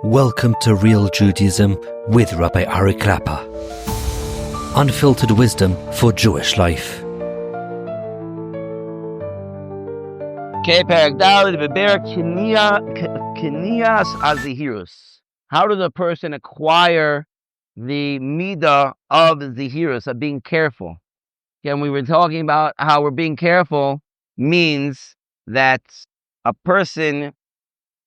Welcome to Real Judaism with Rabbi Ari Klapper. Unfiltered wisdom for Jewish life. How does a person acquire the midah of zihirus, of being careful? Again, we were talking about how we're being careful means that a person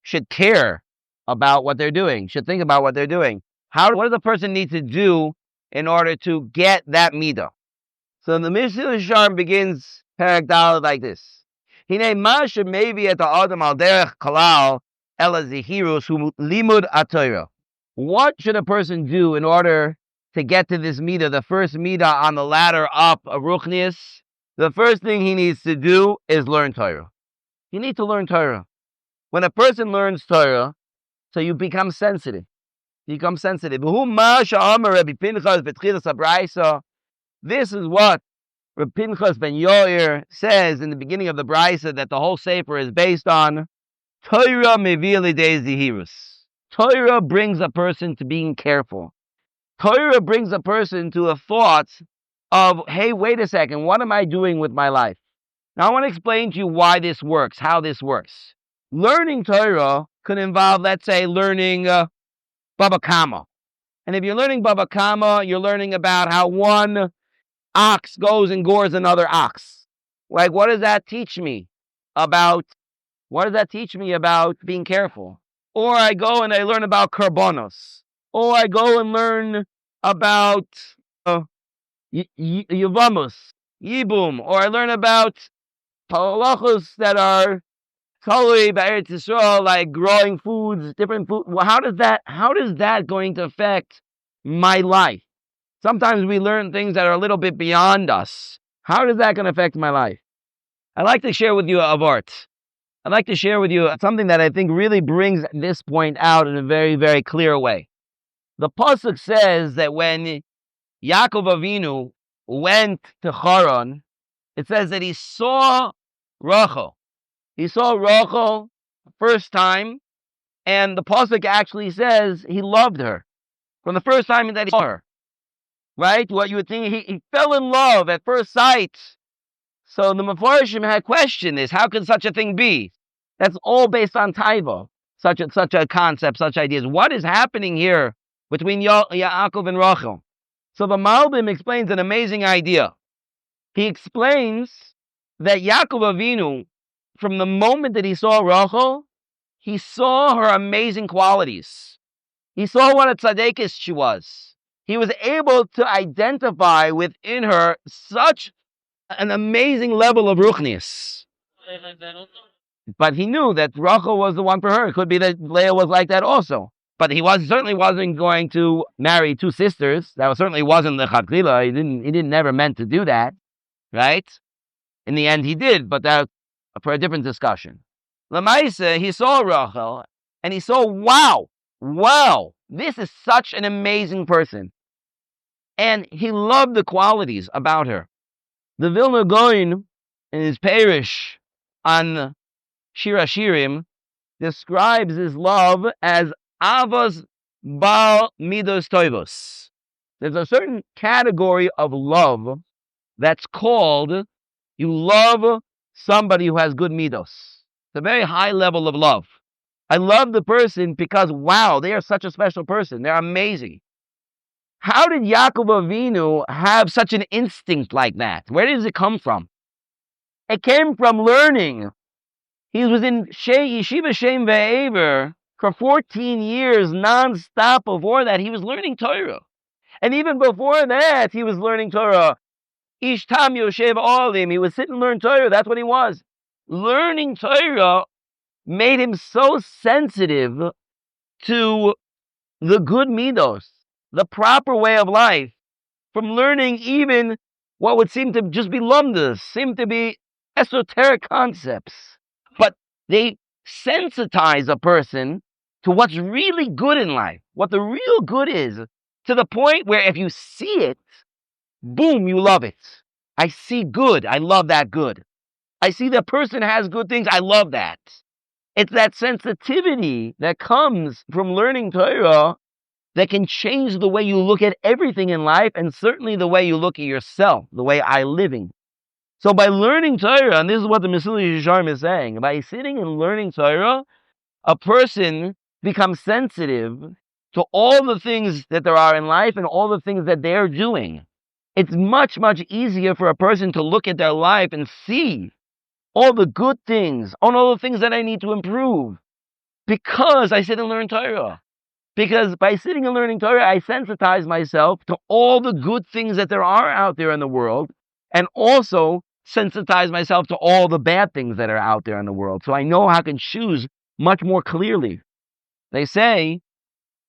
should care about what they're doing, should think about what they're doing. What does a person need to do in order to get that midah? So the Mishnah Sharm begins Perek Daled like this. Hine masha maybe at the Adam al derech kalal ela zihirus hu limud aTorah. What should a person do in order to get to this midah, the first midah on the ladder up of ruchnius? The first thing he needs to do is learn Torah. You need to learn Torah. When a person learns Torah, so you become sensitive. You become sensitive. This is what Reb Pinchas ben Yoir says in the beginning of the Brisa, that the whole Sefer is based on Torah mevi lidei zihirus. Torah brings a person to being careful. Torah brings a person to a thought of, hey, wait a second, what am I doing with my life? Now I want to explain to you why this works, how this works. Learning Torah could involve, let's say, learning Baba Kama. And if you're learning Baba Kama, you're learning about how one ox goes and gores another ox. Like, what does that teach me about? What does that teach me about being careful? Or I go and I learn about karbonos. Or I go and learn about yivamos, yibum. Or I learn about halachos that are totally b'Eretz Yisrael, like growing foods, different food. Well, how does that going to affect my life? Sometimes we learn things that are a little bit beyond us. How is that going to affect my life? I'd like to share with you a vart. I'd like to share with you something that I think really brings this point out in a very, very clear way. The pasuk says that when Yaakov Avinu went to Haran, it says that he saw Rachel. He saw Rachel first time, and the pasuk actually says he loved her from the first time that he saw her. Right? What you would think, he fell in love at first sight. So the Mefarshim had questioned this. How could such a thing be? That's all based on taiva, such a concept, such ideas. What is happening here between Yaakov and Rachel? So the Malbim explains an amazing idea. He explains that Yaakov Avinu, from the moment that he saw Rachel, he saw her amazing qualities. He saw what a tzaddikus she was. He was able to identify within her such an amazing level of ruchnius. But he knew that Rachel was the one for her. It could be that Leah was like that also. But he certainly wasn't going to marry two sisters. That certainly wasn't lechatchila. He didn't never meant to do that, right? In the end, he did, but that's for a different discussion. Lamaisa, he saw Rachel, and he saw, wow, this is such an amazing person. And he loved the qualities about her. The Vilna Gaon, in his parish on Shir Hashirim, describes his love as Avos Bal Midos Toivos. There's a certain category of love that's called, you love somebody who has good midos. It's a very high level of love. I love the person because, wow, they are such a special person. They're amazing. How did Yaakov Avinu have such an instinct like that? Where does it come from? It came from learning. He was in Yeshiva Shem Ve'ever for 14 years non-stop. Before that, he was learning Torah. And even before that, he was learning Torah. Ish Tam Yoshev Olim. He would sit and learn Torah. That's what he was. Learning Torah made him so sensitive to the good midos, the proper way of life, from learning even what would seem to just be lumdas, seem to be esoteric concepts. But they sensitize a person to what's really good in life, what the real good is, to the point where if you see it, boom, you love it. I see good. I love that good. I see the person has good things. I love that. It's that sensitivity that comes from learning Torah that can change the way you look at everything in life, and certainly the way you look at yourself, the way I'm living. So by learning Torah, and this is what the Mesilas Yesharim is saying, by sitting and learning Torah, a person becomes sensitive to all the things that there are in life and all the things that they're doing. It's much, much easier for a person to look at their life and see all the good things, all the things that I need to improve, because I sit and learn Torah. Because by sitting and learning Torah, I sensitize myself to all the good things that there are out there in the world, and also sensitize myself to all the bad things that are out there in the world. So I know I can choose much more clearly. They say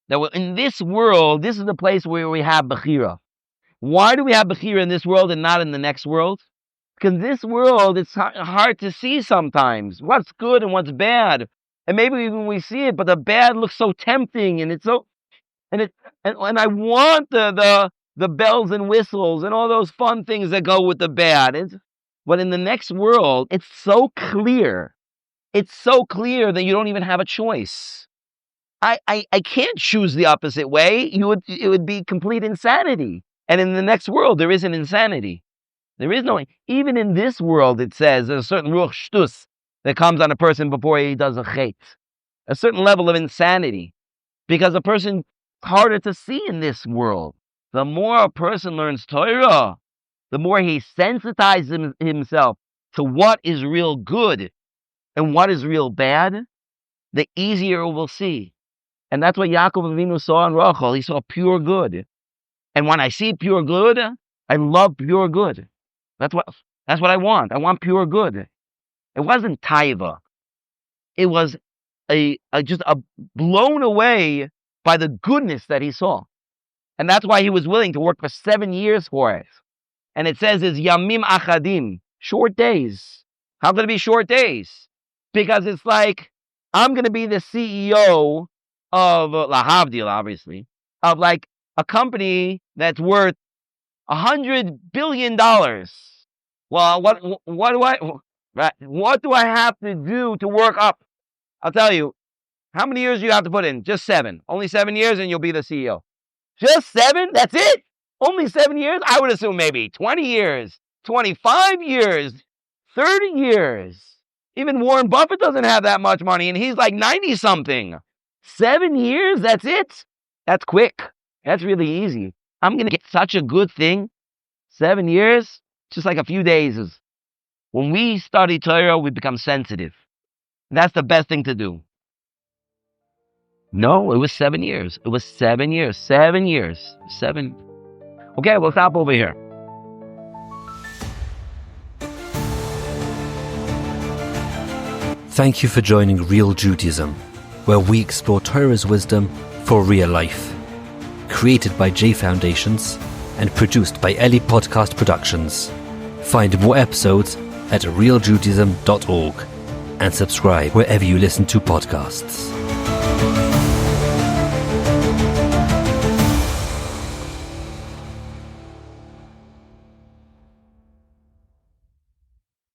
that in this world, this is the place where we have Bechira. Why do we have Bechira in this world and not in the next world? Because this world, it's hard to see sometimes what's good and what's bad. And maybe even we see it, but the bad looks so tempting, and it's so, and I want the bells and whistles and all those fun things that go with the bad. But in the next world, it's so clear. It's so clear that you don't even have a choice. I can't choose the opposite way. It would be complete insanity. And in the next world, there isn't insanity. There is no, even in this world, it says there's a certain ruach shtus that comes on a person before he does a chet. A certain level of insanity. Because a person harder to see in this world. The more a person learns Torah, the more he sensitizes himself to what is real good and what is real bad, the easier we'll see. And that's what Yaakov Avinu saw in Rachel. He saw pure good. And when I see pure good, I love pure good. That's what I want. I want pure good. It wasn't taiva. It was just blown away by the goodness that he saw. And that's why he was willing to work for 7 years for it. And it says it's yamim achadim, short days. How could it be short days? Because it's like, I'm going to be the CEO of, lahavdil, obviously, of like a company that's worth $100 billion. Well, what do I have to do to work up? I'll tell you, how many years do you have to put in? Just 7. Only 7 years and you'll be the CEO. Just 7? That's it? Only 7 years? I would assume maybe 20 years, 25 years, 30 years. Even Warren Buffett doesn't have that much money, and he's like 90-something. 7 years? That's it? That's quick. That's really easy. I'm going to get such a good thing. 7 years? Just like a few days. When we study Torah, we become sensitive. That's the best thing to do. No, it was 7 years. It was 7 years. 7 years. 7. Okay, we'll stop over here. Thank you for joining Real Judaism, where we explore Torah's wisdom for real life. Created by J Foundations and produced by Eli Podcast Productions. Find more episodes at realjudaism.org and subscribe wherever you listen to podcasts.